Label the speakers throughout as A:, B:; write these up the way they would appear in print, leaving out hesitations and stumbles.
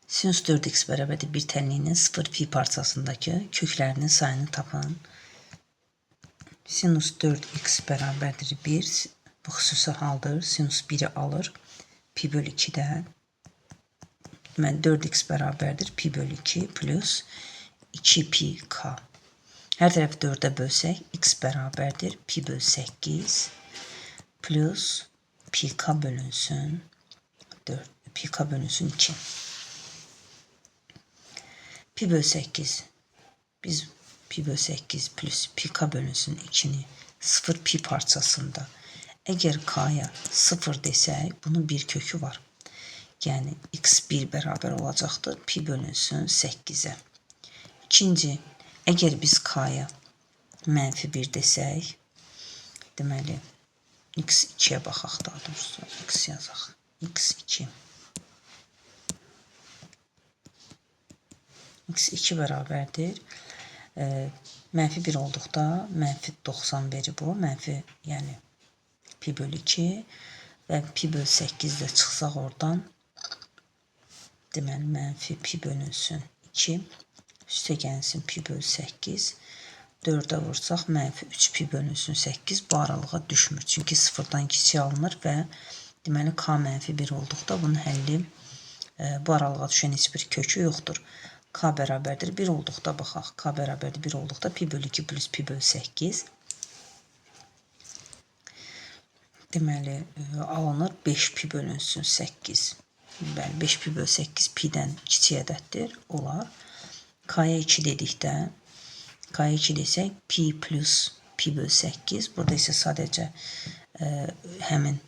A: Sinüs 4x bərabərdir 1 tənliyinin 0 pi parçasındakı köklərinin sayını tapın. Sinüs 4x bərabərdir 1. Bu xüsusi haldır. Sinüs 1'i alır. Pi bölü 2'dən. Deməli 4x bərabərdir pi bölü 2 plus 2 pi k. Hər tərəfi 4'ə bölsək x bərabərdir pi bölü 8 plus pi k bölünsün 4. Pi k bölünsün 2. Pi bölü 8. Biz pi bölü 8 plus pi k bölünsün 2'ni 0 pi parçasında. Eğer k'ya 0 desək, bunun bir kökü var. Yani x1 bərabər olacaqdır. Pi bölünsün 8'e. İkinci, eğer biz k'ya -1 desək, deməli x2'ye baxaq daha doğrusu. X yazaq. x2. x2 bərabərdir. -1 olduqda -90 verir bu. Yəni pi bölü 2 və pi bölü 8 də çıxsaq oradan deməli -pi bölünsün 2 üstə gəlsin pi bölü 8 4'ə vursaq -3 pi bölünsün 8 bu aralığa düşmür. Çünki 0'dan kiçik alınır və deməli k -1 olduqda bunun həlli bu aralığa düşən heç bir kökü yoxdur. K bərabərdir 1 olduqda baxaq. K bərabərdir 1 olduqda pi bölü 2 plus pi bölü 8 deməli alınır 5 pi bölünsün 8. Bəli 5 pi bölü 8 pi'dən kiçik ədəddir. Olar. K'ya 2 dedikdə K'ya 2 desək pi plus pi bölü 8. Burada isə sadəcə həmin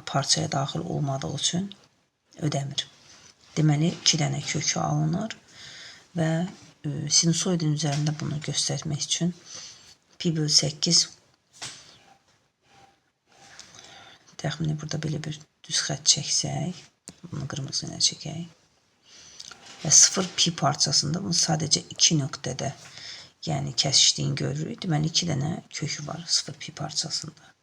A: parçaya daxil olmadığı üçün ödəmir. Deməli 2 dənə kökü alınır və sinusoidin üzərində bunu göstərmək üçün pi bölü 8 təxmini burada belə bir düz xətt çəksək, bunu qırmızı ilə çəkək və 0 pi parçasında bunu sadəcə 2 nöqtədə yəni kəsişdiyini görürük. Deməli 2 dənə kökü var 0 pi parçasında.